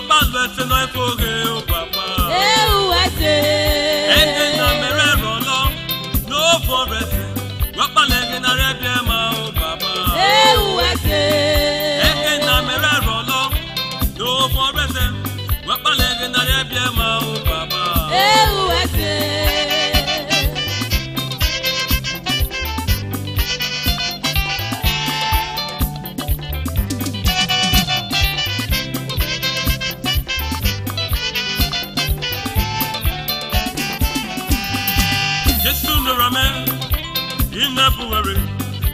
Wapalwese no ifoge o papa. Ewese. Eke na mere rolo no forest. Wapalege na rebie ma o papa. Ewese. Eke na mere rolo no forest. Wapalege na rebie ma o papa. Ewese. Inapuwere,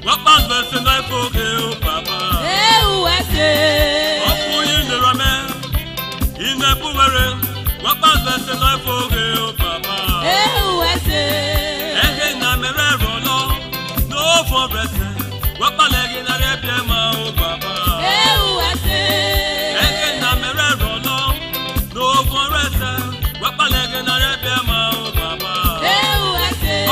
wapalwese no ifoge o papa. Ewese. Opu inirame, inapuwere, wapalwese no ifoge o papa. Ewese. Eke na mere rolo, no forest, wapalege na rebie ma o papa. Ewese. Eke na mere rolo, no forest, wapalege na rebie ma o papa. Ewese.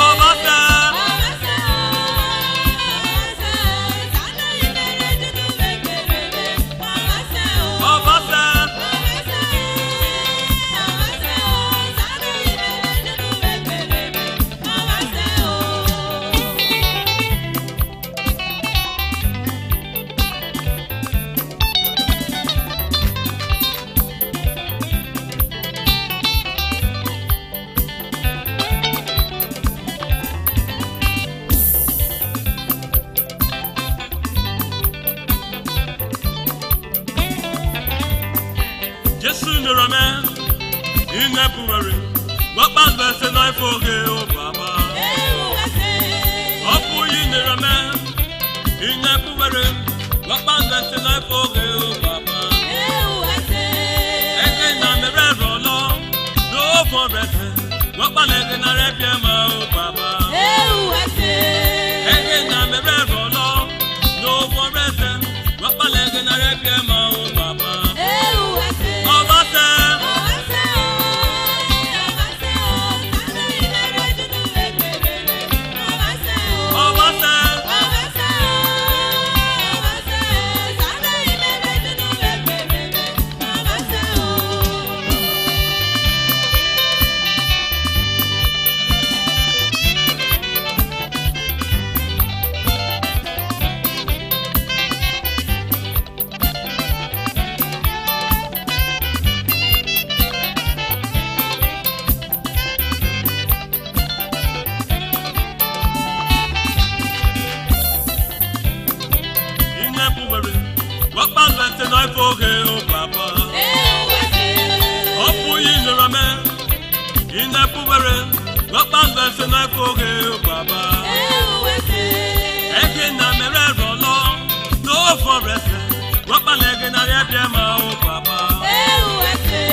Inapuwere, wapalwese no ifoge o papa. Ewese. Opu inirame, inapuwere, wapalwese no ifoge o papa. Ewese. Eke na mere rolo, no forest, wapalege na rebie ma o papa. Ewese. Eke na mere rolo, no forest, wapalege na rebie ma o papa. Ewese. Obase. Wapalwese no ifoge o papa. Ewese. Opu inirame, inapuwere, wapalwese no ifoge o papa. Ewese. Eke na mere rolo, no forest, wapalege na rebie ma o papa. Ewese.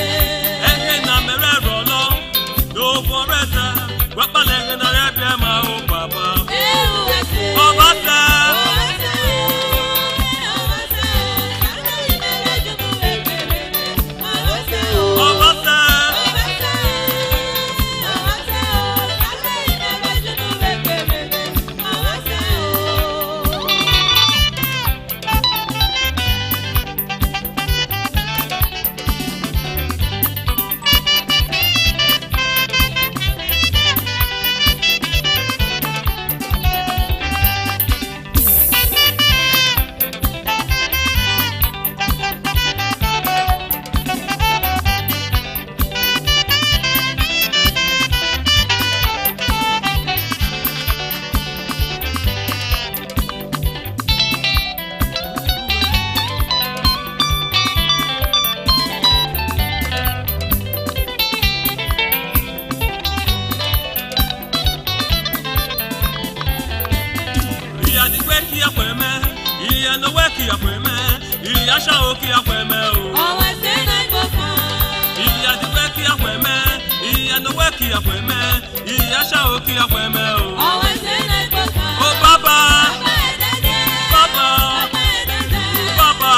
Eke na mere rolo, no forest, wapalege na rebie ma o papa. Ewese. Obase. no work ya kweme, iya sha oki ya kweme o. Always say night before. Iya di work ya kweme, iya no work ya kweme, iya sha oki ya kweme o. Always say night before. Oh Baba, Baba, Baba,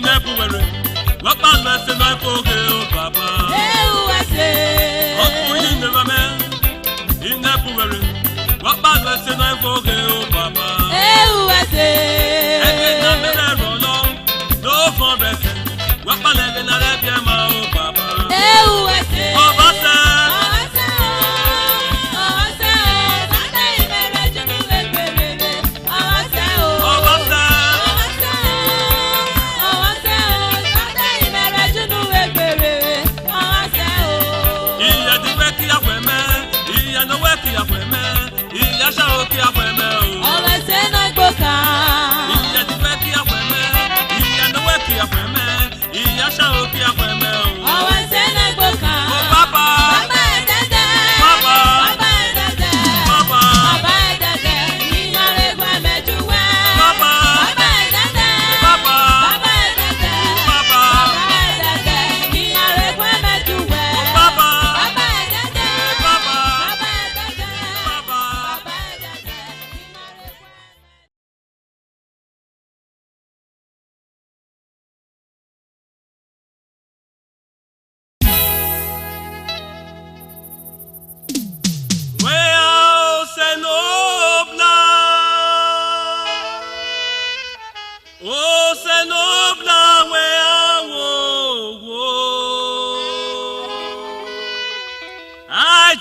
inebuwere wakpalwe se na foge o baba ewese oku inewame inebuwere wakpalwe se na foge o baba ewese ege na mere rolo no for bese wakpalwe na rebia ma o baba ewese obase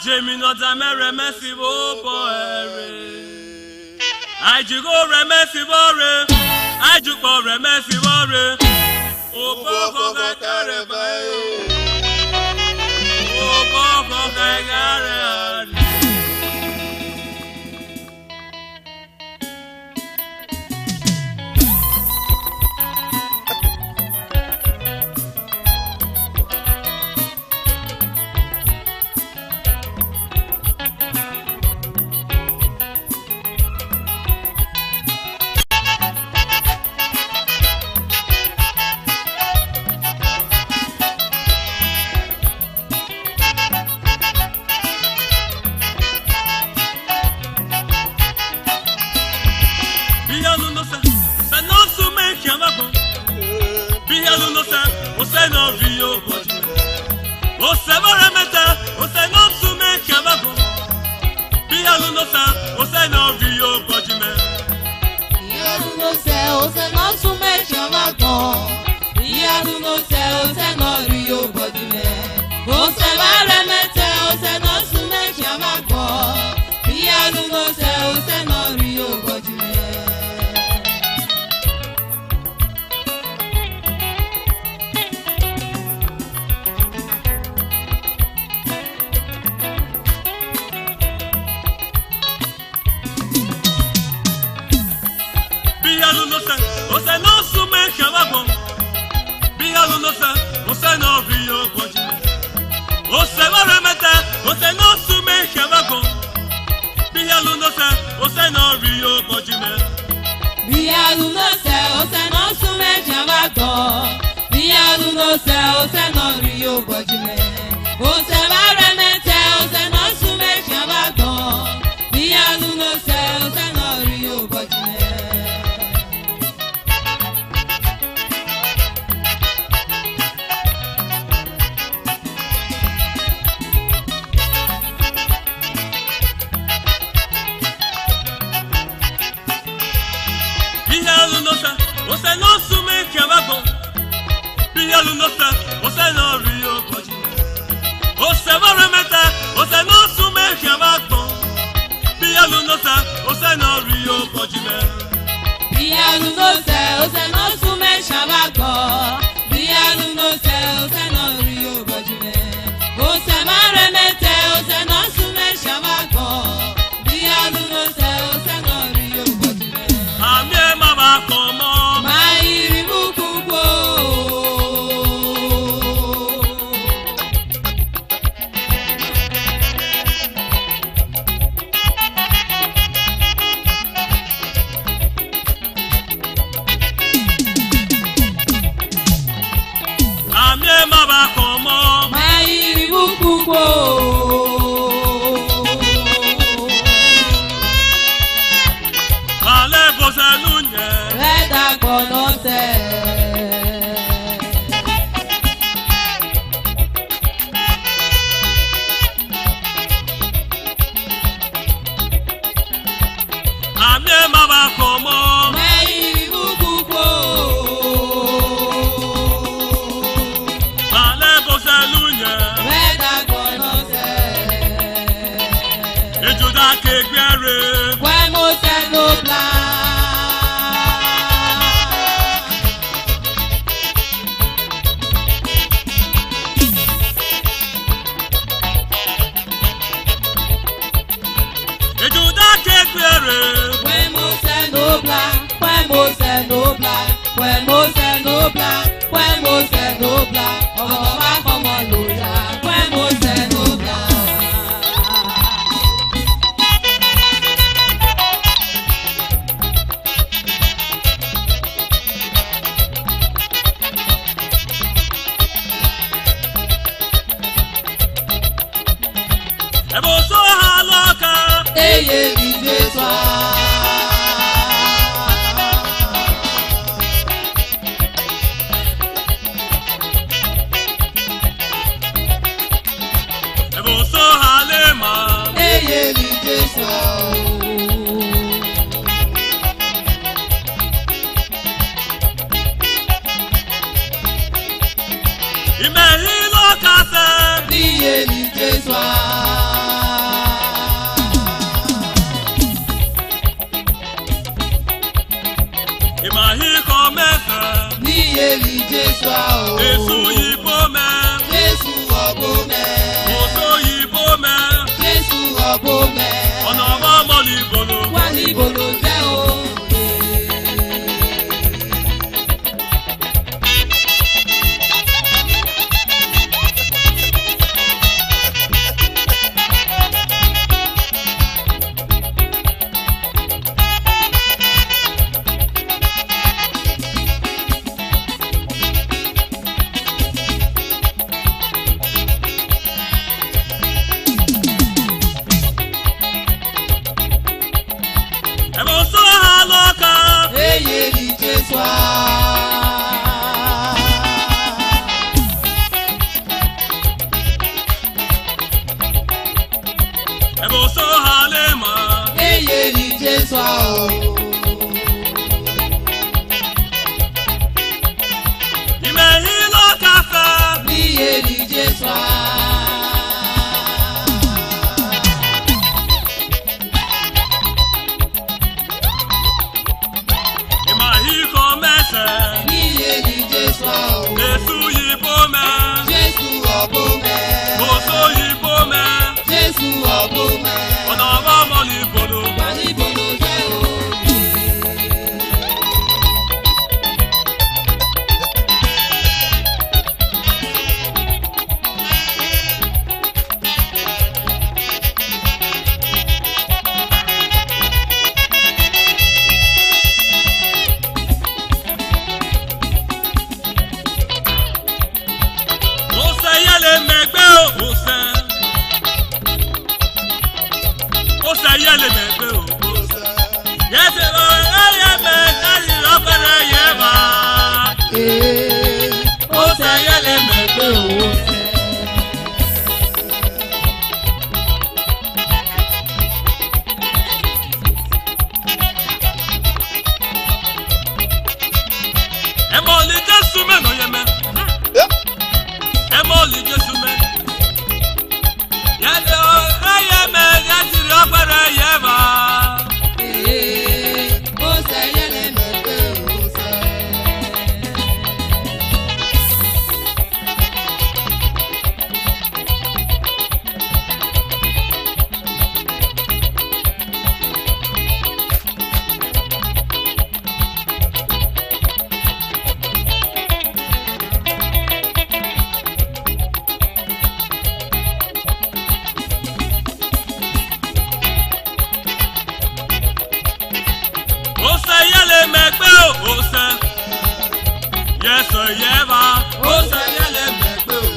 Jemi no damere mercy bo boere I jigo re mercy bore I juko re mercy bore O boko ga kare bai O boko ga kare nobla. Ejuda kekwere. Kwemose nobla, kwemose nobla, kwemose nobla, kwemose nobla. Ọba kọmọ lóya, kwemose nobla. Ebo so haloka. Eye dìde sọ. Ebo so halema. Eye dìde sọ. Imehi lokase. Eye dìde sọ. Imahi komese. Eye dìde sọ. Esu yibo me. Jésù ọ̀bọ mẹ́. Oso yibo me. Jésù ọ̀bọ mẹ́. Ọ̀nà ọmọ mọ ní ìbòlò. Wá níbo ló jẹ́ o? Ebo so haloka. Eye dìde sọ. Ebo so halema. Eye dìde sọ. Imehi lokase. Eye dìde sọ. Imahi komese. Eye dìde sọ. Esu yibo me. Jésù ọ̀bọ mẹ́. Oso yibo me. Jésù ọ̀bọ mẹ́. Ọ̀nà ọmọ mọ ní ìbòlò. Wá níbo ló jẹ́ o? Ose yele megbe o. Ose yele megbe o. Yese o eye me tari ọpẹrẹ yeba. Ose yele megbe o. Emo li Jesu me no yeme. Emo li Jesu me. Yese o eye me tari ọpẹrẹ yeba. Ose yele mẹ́gbẹ́ ose. Ose yele megbe o. Ose. Yeso yeba. Ose yele megbe o.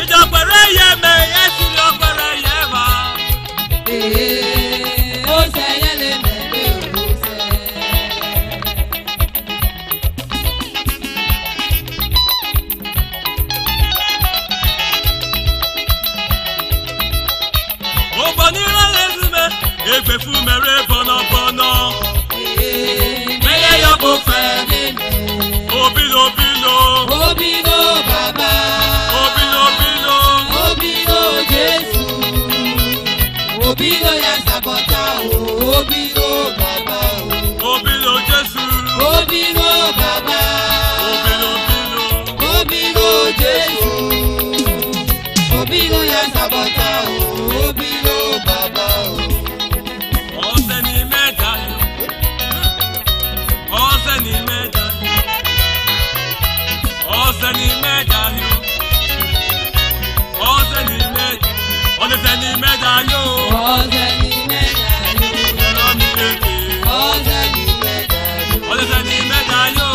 Ìjọpẹ̀rẹ̀ yeme yesi ọpẹrẹ yeba. Ose yele mẹ́gbẹ́ ose. Obo ni rẹ̀lẹ̀ zume. Egbe fún mẹ́rẹ̀ bọ̀nàbọ̀nà. Mẹ́yẹ yọ kó fẹ́ nínú. Obilo bilo. Obilo bàbá. Obilo bilo. Obilo Jésù. Obilo ya sabota o. Obilo. Olùsẹ̀ni mẹ́ta yóò. Ọ̀sẹ̀ni mẹ́ta yóò. Ẹ̀rọ mi lékè. Ọ̀sẹ̀ni mẹ́ta yóò. Olùsẹ̀ni mẹ́ta yóò.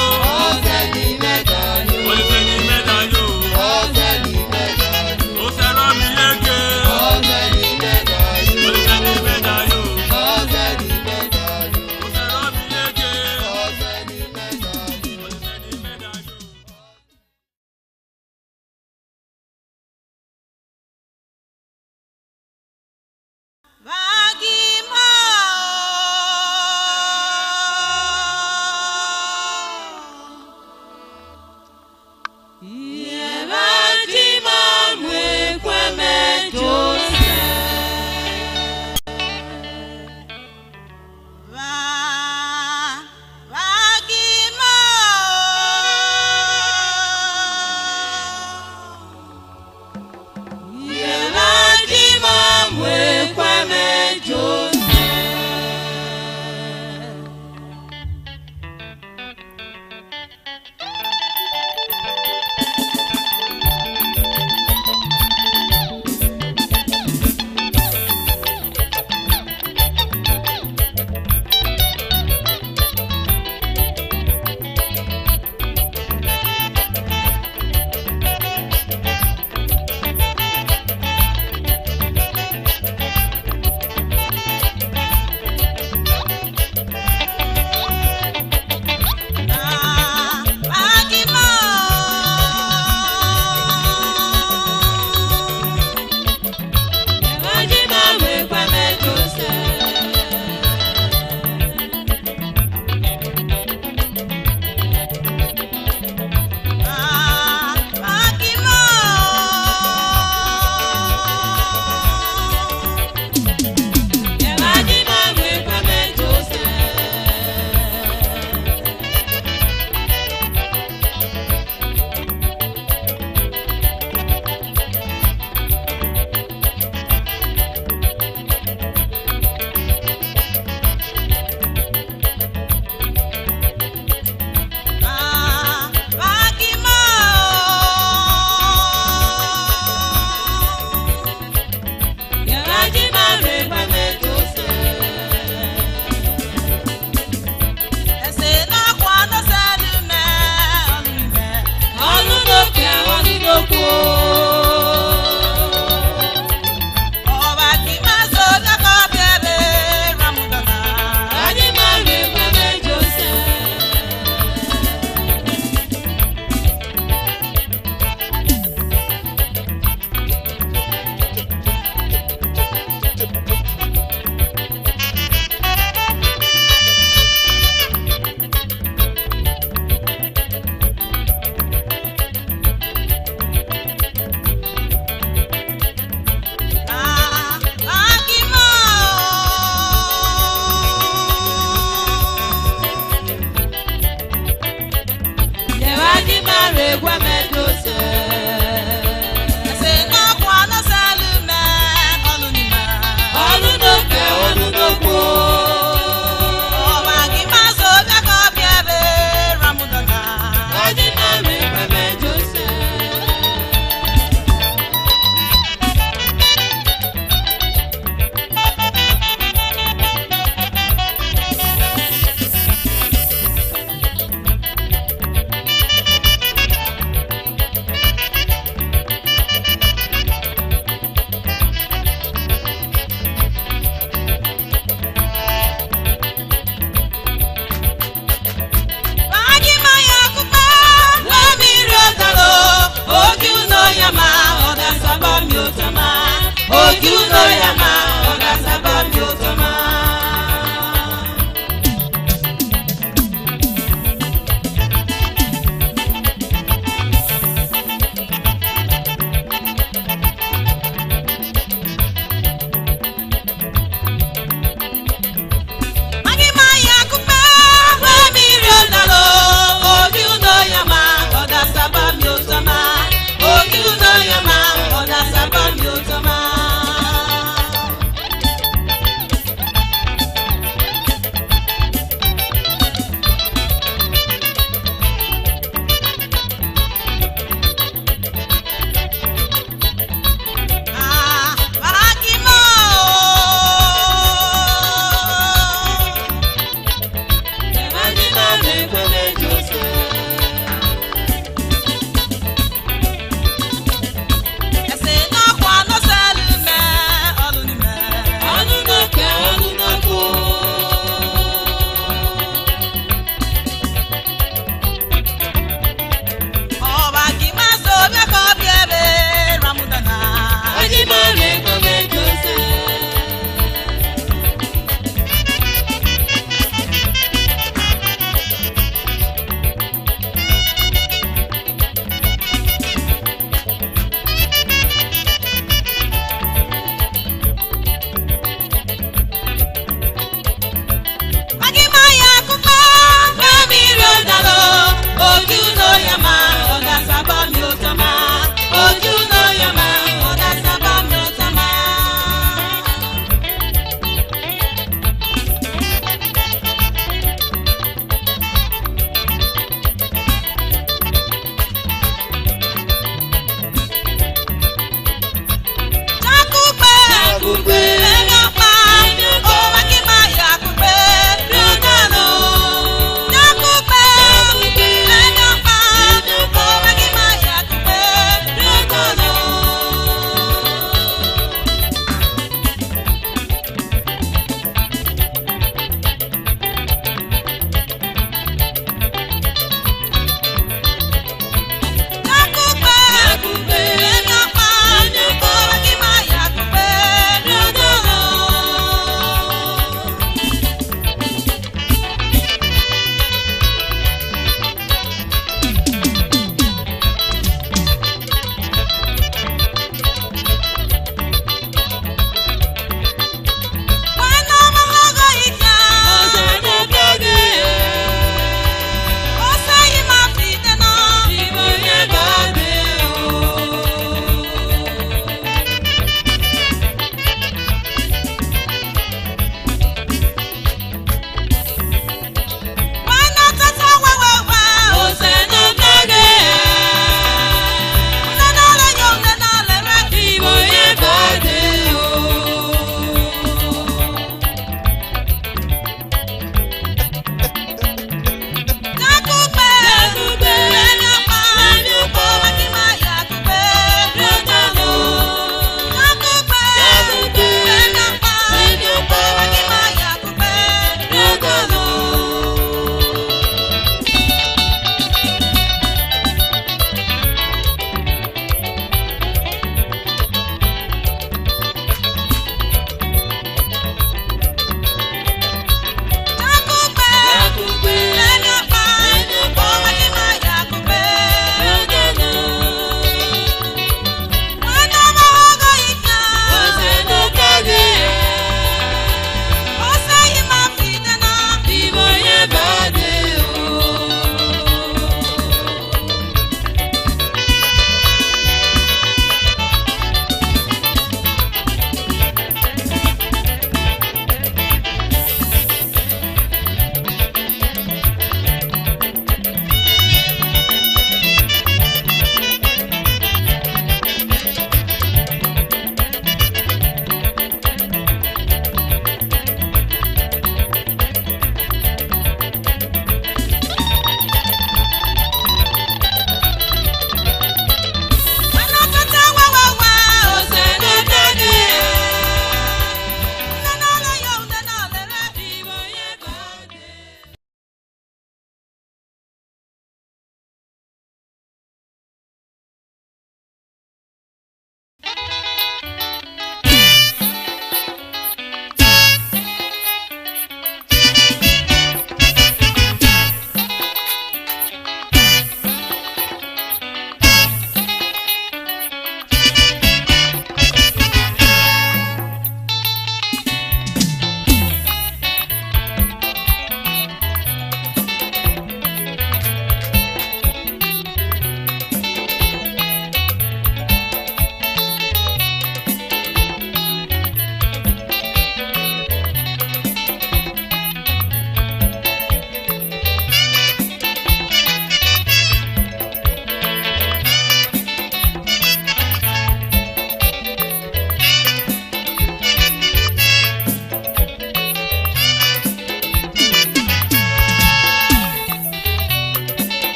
Ọ̀sẹ̀ni mẹ́ta yóò. Olùsẹ̀ni mẹ́ta yóò. Ọ̀sẹ̀ni mẹ́ta yóò. Ó sẹ̀rọ mi lékè. Ọ̀sẹ̀ni mẹ́ta yóò. Olùsẹ̀ni mẹ́ta yóò. Ọ̀sẹ̀ni mẹ́ta yóò. Ó sẹ̀rọ mi lékè. Ọ̀sẹ̀ni mẹ́ta yóò. Olùsẹ̀ni mẹ́ta yóò.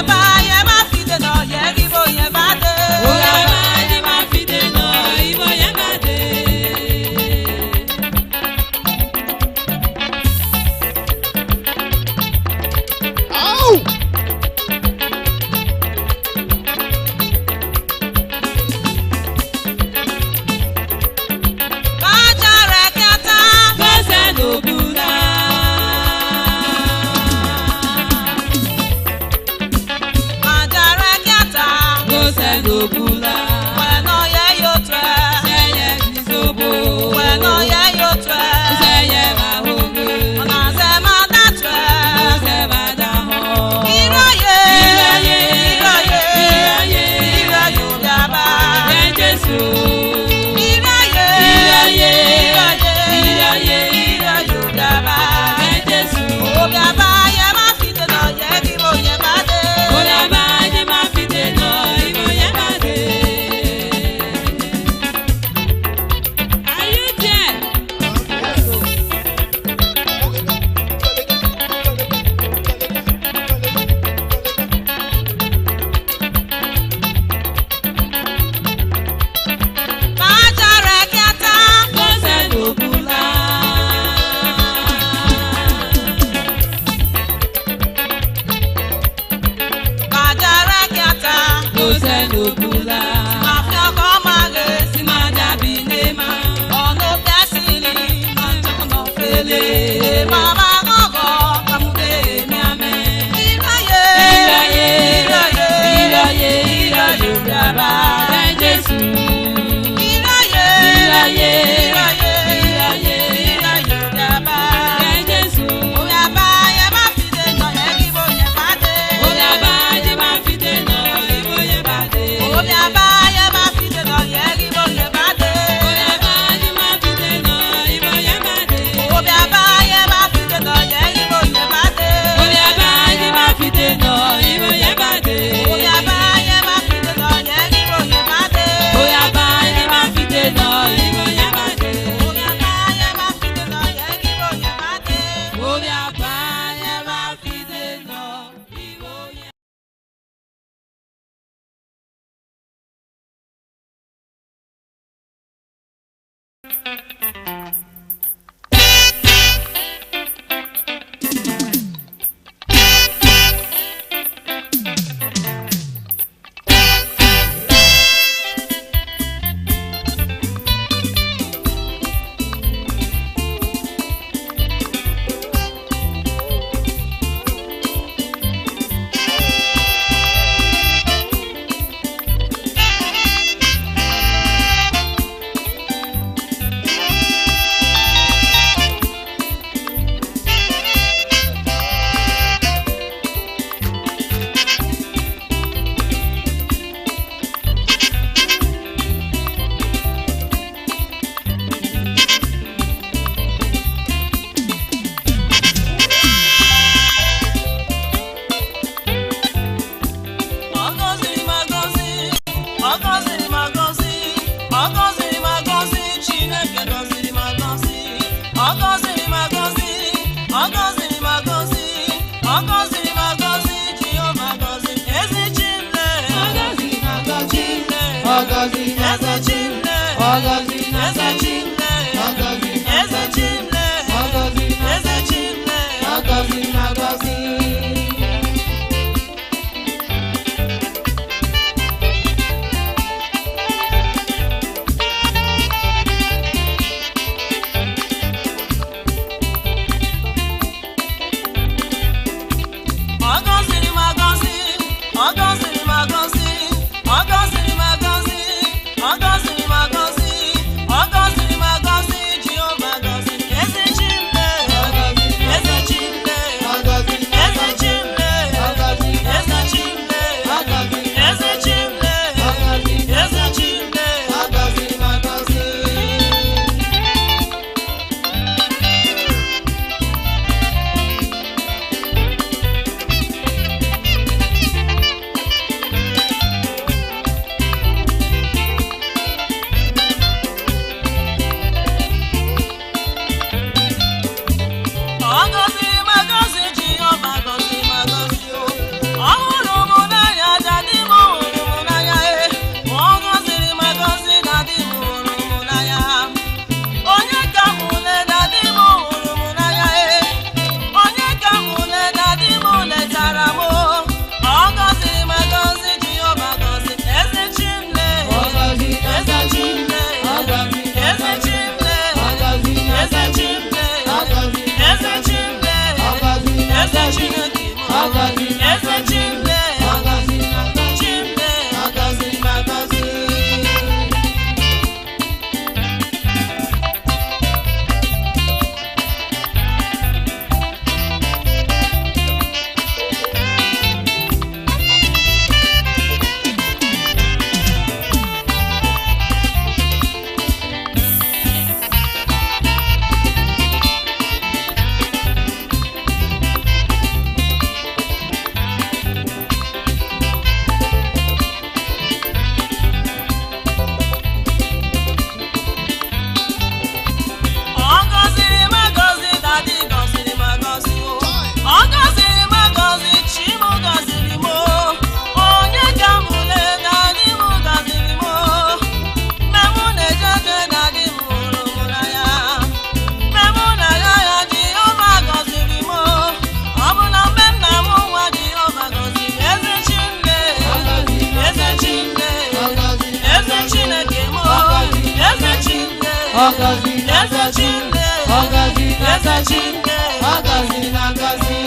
Bye. Magazine, ọgọzi na-agọzi, ọgọzi na-agọzi, ọgọzi na-agọzi.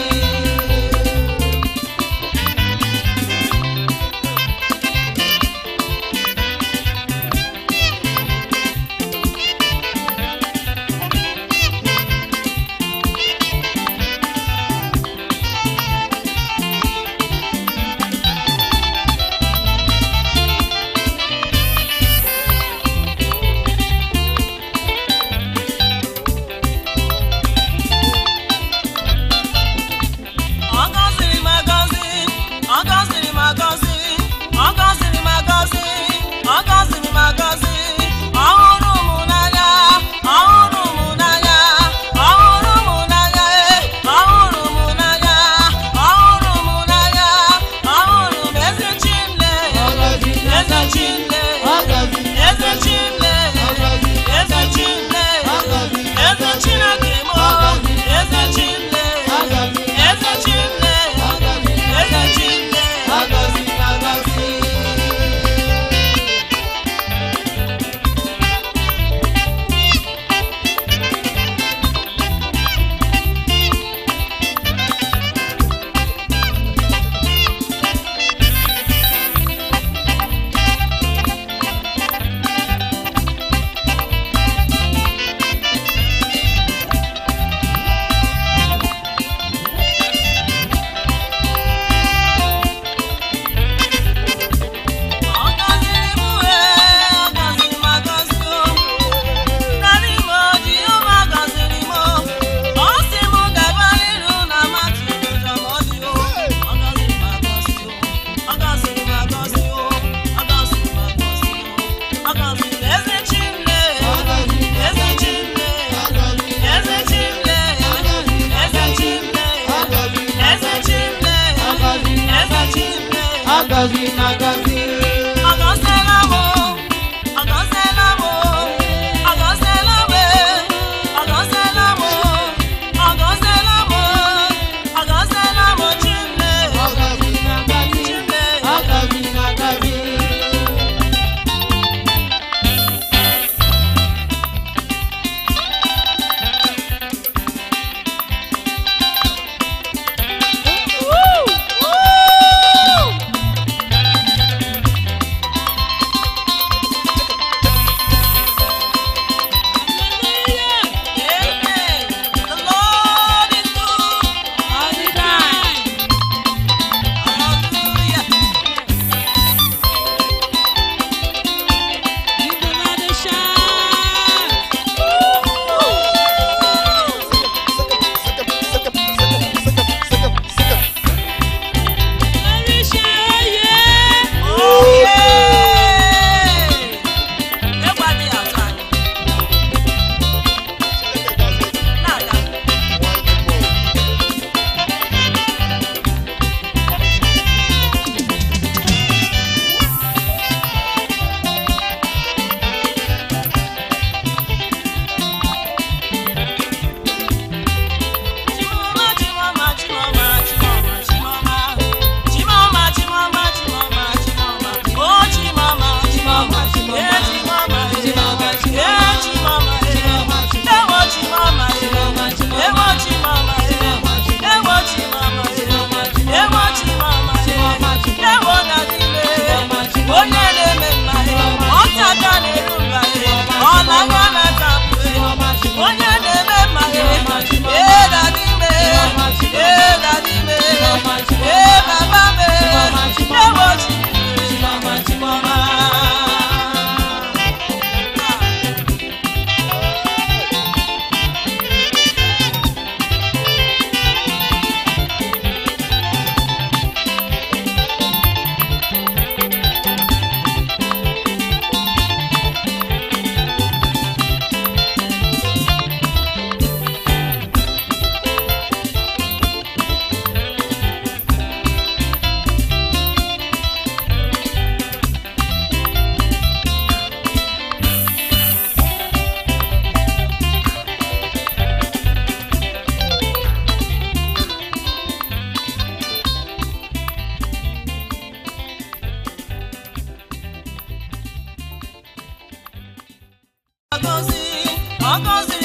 Ọgọzi na-agọzi. ọ gọziri